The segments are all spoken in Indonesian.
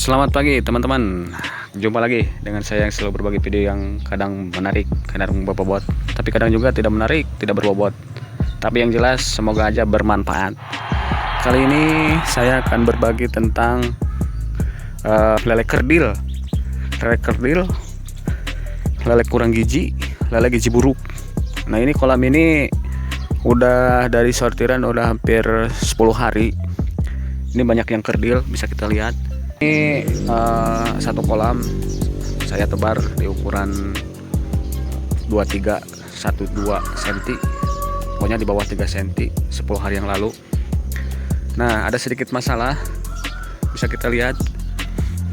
Selamat pagi teman-teman. Jumpa lagi dengan saya yang selalu berbagi video yang kadang menarik, kadang berbobot, tapi kadang juga tidak menarik, tidak berbobot. Tapi yang jelas semoga aja bermanfaat. Kali ini saya akan berbagi tentang lele kerdil. Lele kerdil, lele kurang gizi, lele gizi buruk. Nah, ini kolam ini udah dari sortiran udah hampir 10 hari. Ini banyak yang kerdil, bisa kita lihat. Ini satu kolam saya tebar di ukuran 23 12 cm, pokoknya di bawah 3 cm 10 hari yang lalu. Nah, ada sedikit masalah, bisa kita lihat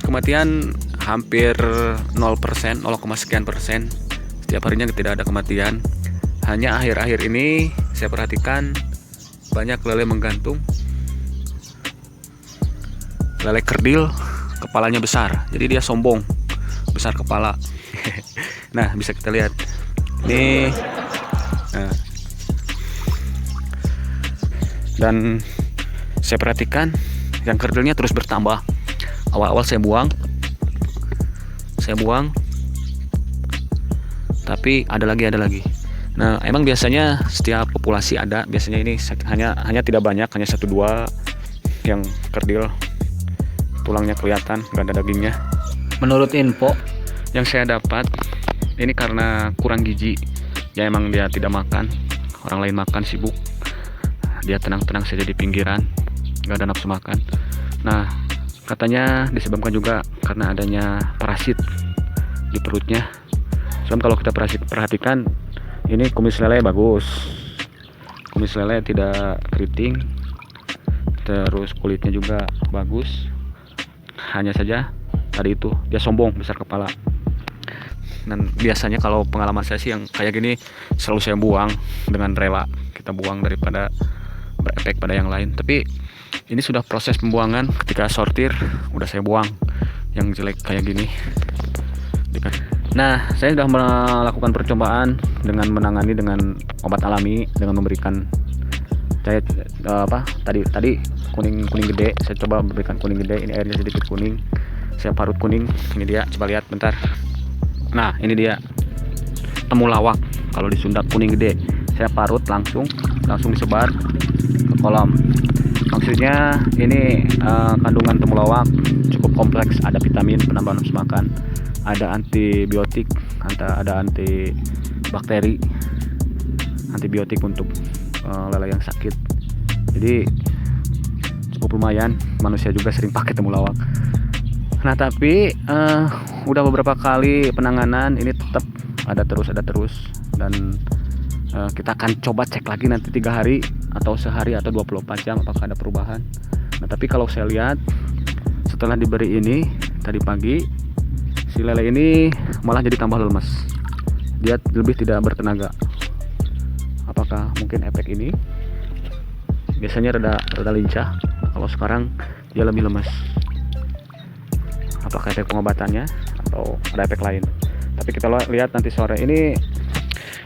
kematian hampir 0%, 0, sekian persen. Setiap harinya tidak ada kematian. Hanya akhir-akhir ini saya perhatikan banyak lele menggantung. Lele kerdil kepalanya besar, jadi dia sombong, besar kepala. Nah, bisa kita lihat ini. Nah, dan saya perhatikan yang kerdilnya terus bertambah. Awal-awal saya buang, tapi ada lagi. Nah, emang biasanya setiap populasi ada, biasanya ini hanya tidak banyak, hanya 1-2 yang kerdil. Tulangnya kelihatan, nggak ada dagingnya. Menurut info yang saya dapat, ini karena kurang gizi. Ya emang dia tidak makan, orang lain makan sibuk, dia tenang-tenang saja di pinggiran, nggak ada nafsu makan. Nah, katanya disebabkan juga karena adanya parasit di perutnya. Sebab kalau kita perhatikan, ini kumis lele bagus, kumis lele tidak keriting, terus kulitnya juga bagus. Hanya saja tadi itu dia sombong, besar kepala. Dan biasanya kalau pengalaman saya sih yang kayak gini selalu saya buang dengan rela. Kita buang daripada berefek pada yang lain. Tapi ini sudah proses pembuangan, ketika sortir udah saya buang yang jelek kayak gini. Nah, saya sudah melakukan percobaan dengan menangani dengan obat alami, dengan memberikan tadi kuning gede. Saya coba berikan kuning gede, ini airnya sedikit kuning, saya parut kuning. Ini dia, coba lihat bentar. Nah, ini dia temulawak, kalau di Sunda kuning gede. Saya parut langsung disebar ke kolam. Maksudnya ini kandungan temulawak cukup kompleks, ada vitamin penambah nafsu makan, ada antibiotik, ada antibakteri, antibiotik untuk lele yang sakit. Jadi cukup lumayan, manusia juga sering pakai temulawak. Nah, tapi udah beberapa kali penanganan, ini tetap ada terus. Dan kita akan coba cek lagi nanti 3 hari atau sehari atau 24 jam apakah ada perubahan. Nah, tapi kalau saya lihat setelah diberi ini tadi pagi, si lele ini malah jadi tambah lemas, dia lebih tidak bertenaga. Apakah mungkin efek ini? Biasanya rada lincah, kalau sekarang dia lebih lemas. Apakah efek pengobatannya atau ada efek lain? Tapi kita lihat nanti sore. Ini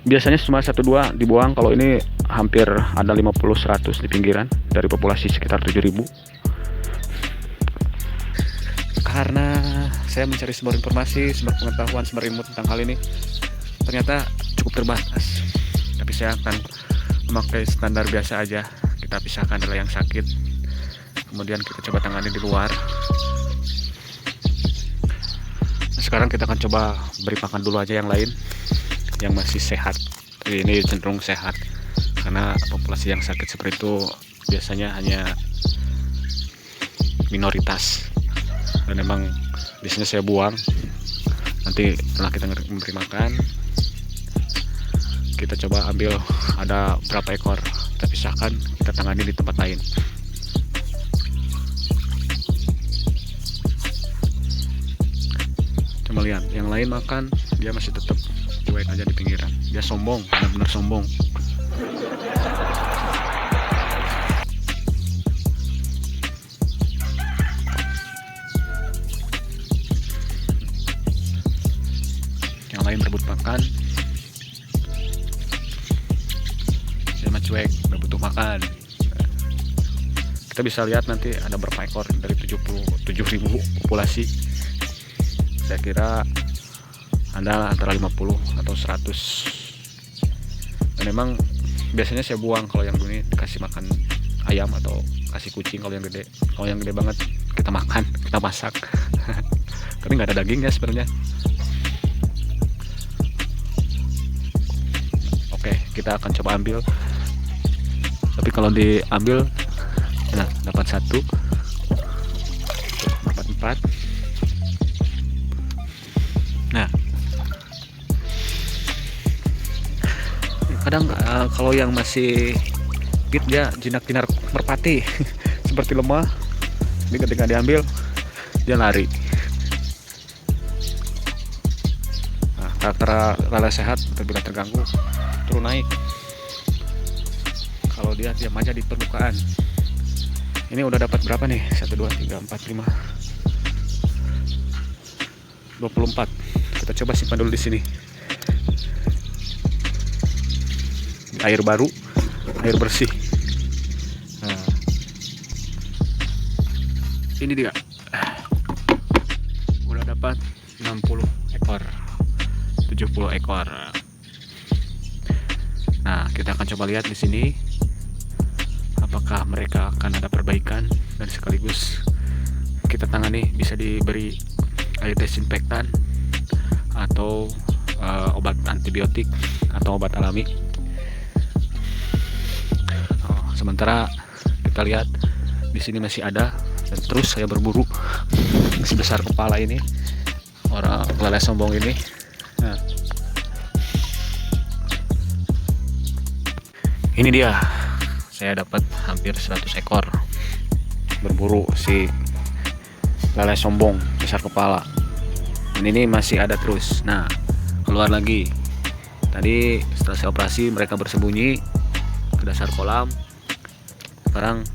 biasanya cuma 1-2 dibuang, kalau ini hampir ada 50-100 di pinggiran dari populasi sekitar 7.000. Karena saya mencari sumber informasi, sumber pengetahuan, sumber ilmu tentang hal ini ternyata cukup terbatas. Tapi saya akan memakai standar biasa aja. Kita pisahkan lele yang sakit, kemudian kita coba tangani di luar. Sekarang kita akan coba beri pakan dulu aja yang lain yang masih sehat. Ini cenderung sehat, karena populasi yang sakit seperti itu biasanya hanya minoritas. Dan memang biasanya saya buang. Nanti setelah kita memberi makan, kita coba ambil ada berapa ekor, kita pisahkan, kita tangani di tempat lain. Coba lihat, yang lain makan, dia masih tetap cuek aja di pinggiran. Dia sombong, benar-benar sombong. Yang lain berebut makan, saya mah cuek, nggak butuh makan. kita bisa lihat nanti ada berapa ekor dari 77.000 populasi. Saya kira ada antara 50 atau 100. Dan memang biasanya saya buang kalau yang ini dikasih makan ayam atau kasih kucing. Kalau yang gede banget kita makan, kita masak. Tapi nggak ada dagingnya sebenarnya. Oke, kita akan coba ambil. Tapi kalau diambil, nah dapat 1, dapat 4. Nah, kadang kalau yang masih fit dia jinak-jinak merpati seperti lemah. Ini ketika diambil dia lari. Nah, karakter lele sehat apabila terganggu turun naik. Kalau dia diam aja di permukaan. Ini udah dapat berapa nih? 1, 2, 3, 4, 5, 24. Kita coba simpan dulu di sini. Air baru, air bersih. Nah, ini dia. Udah dapat 60 ekor, 70 ekor. Nah, kita akan coba lihat di sini apakah mereka akan ada perbaikan, dan sekaligus kita tangani, bisa diberi air desinfektan atau obat antibiotik atau obat alami. Sementara kita lihat di sini masih ada, dan terus saya berburu sebesar kepala ini, orang lele sombong ini. Nah, ini dia, saya dapat hampir 100 ekor berburu si lele sombong besar kepala. Dan ini masih ada terus. Nah, keluar lagi. Tadi setelah saya operasi mereka bersembunyi ke dasar kolam. Sekarang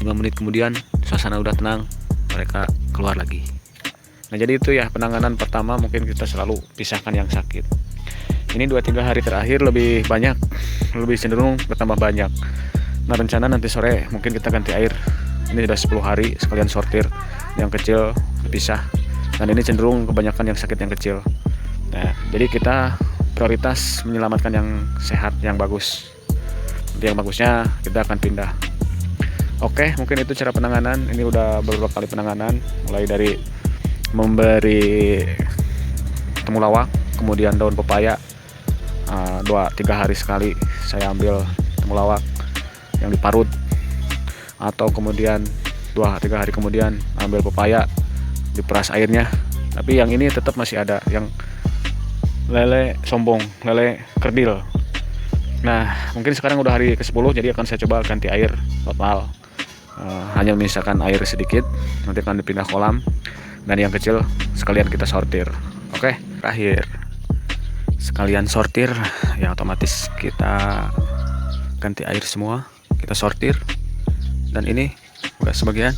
5 menit kemudian suasana udah tenang, mereka keluar lagi. Nah, jadi itu ya penanganan pertama, mungkin kita selalu pisahkan yang sakit. Ini 2-3 hari terakhir lebih banyak, lebih cenderung bertambah banyak. Nah, rencana nanti sore mungkin kita ganti air. Ini sudah 10 hari sekalian sortir, yang kecil dipisah. Dan ini cenderung kebanyakan yang sakit yang kecil. Nah, jadi kita prioritas menyelamatkan yang sehat, yang bagus. Yang bagusnya kita akan pindah. Oke, mungkin itu cara penanganan. Ini udah beberapa kali penanganan, mulai dari memberi temulawak, kemudian daun pepaya. 2-3 hari sekali saya ambil temulawak yang diparut, atau kemudian 2-3 hari kemudian ambil pepaya, diperas airnya. Tapi yang ini tetap masih ada yang lele sombong, lele kerdil. Nah, mungkin sekarang udah hari ke-10, jadi akan saya coba ganti air total. Hanya menyisakan air sedikit, nanti akan dipindah kolam. Dan yang kecil sekalian kita sortir. Oke, terakhir sekalian sortir, ya otomatis kita ganti air semua, kita sortir. Dan ini udah sebagian.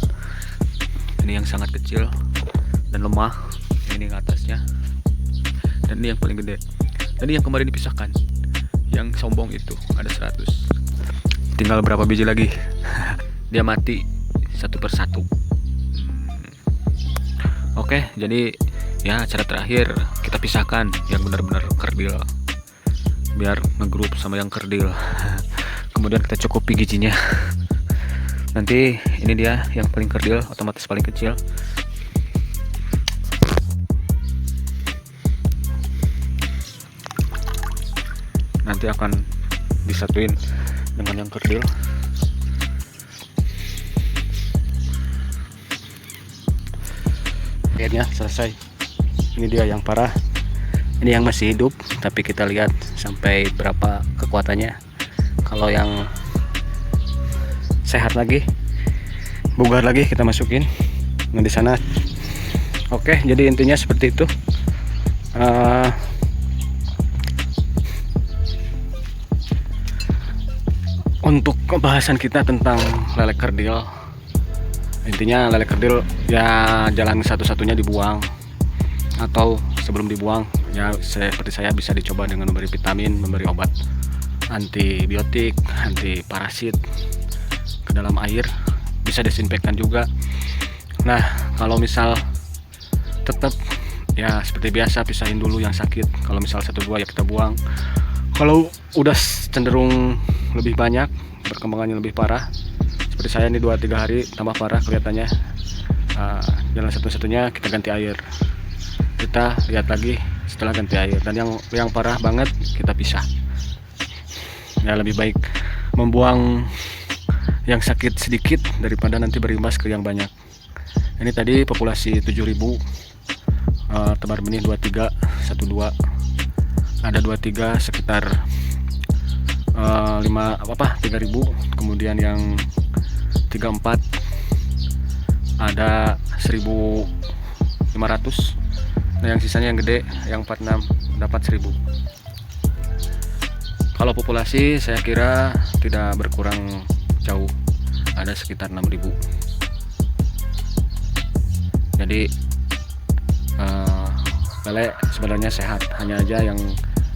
Ini yang sangat kecil dan lemah, ini ke atasnya. Dan ini yang paling gede. Dan ini yang kemarin dipisahkan, yang sombong itu ada 100. Tinggal berapa biji lagi dia mati satu persatu. Oke, jadi ya cara terakhir kita pisahkan yang benar-benar kerdil, biar ngegrup sama yang kerdil. Kemudian kita cukupi giginya. Nanti ini dia yang paling kerdil, otomatis paling kecil. Nanti akan disatuin dengan yang kerdil. Akhirnya selesai. Ini dia yang parah. Ini yang masih hidup, tapi kita lihat sampai berapa kekuatannya. Kalau yang sehat lagi, bugar lagi, kita masukin. Nah, di sana. Oke, jadi intinya seperti itu. Untuk pembahasan kita tentang lele kerdil, intinya lele kerdil ya jalan satu-satunya dibuang, atau sebelum dibuang ya seperti saya bisa dicoba dengan memberi vitamin, memberi obat antibiotik, anti parasit, ke dalam air, bisa desinfektan juga. Nah kalau misal tetap ya seperti biasa, pisahin dulu yang sakit. Kalau misal 1-2 ya kita buang. Kalau udah cenderung lebih banyak, perkembangannya lebih parah, seperti saya ini 2-3 hari tambah parah kelihatannya, jalan satu-satunya kita ganti air. Kita lihat lagi setelah ganti air, dan yang parah banget kita pisah. Ya lebih baik membuang yang sakit sedikit daripada nanti berimbas ke yang banyak. Ini tadi populasi 7.000, tebar benih 23, 12, ada 23 sekitar 3.000, kemudian yang 34 ada 1.500. Nah yang sisanya yang gede, yang 46 dapat 1.000. Kalau populasi saya kira tidak berkurang jauh, ada sekitar 6.000. Jadi lele sebenarnya sehat, hanya aja yang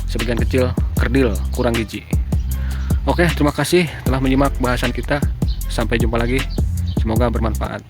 sebagian kecil kerdil, kurang gizi. Oke, terima kasih telah menyimak bahasan kita. Sampai jumpa lagi, semoga bermanfaat.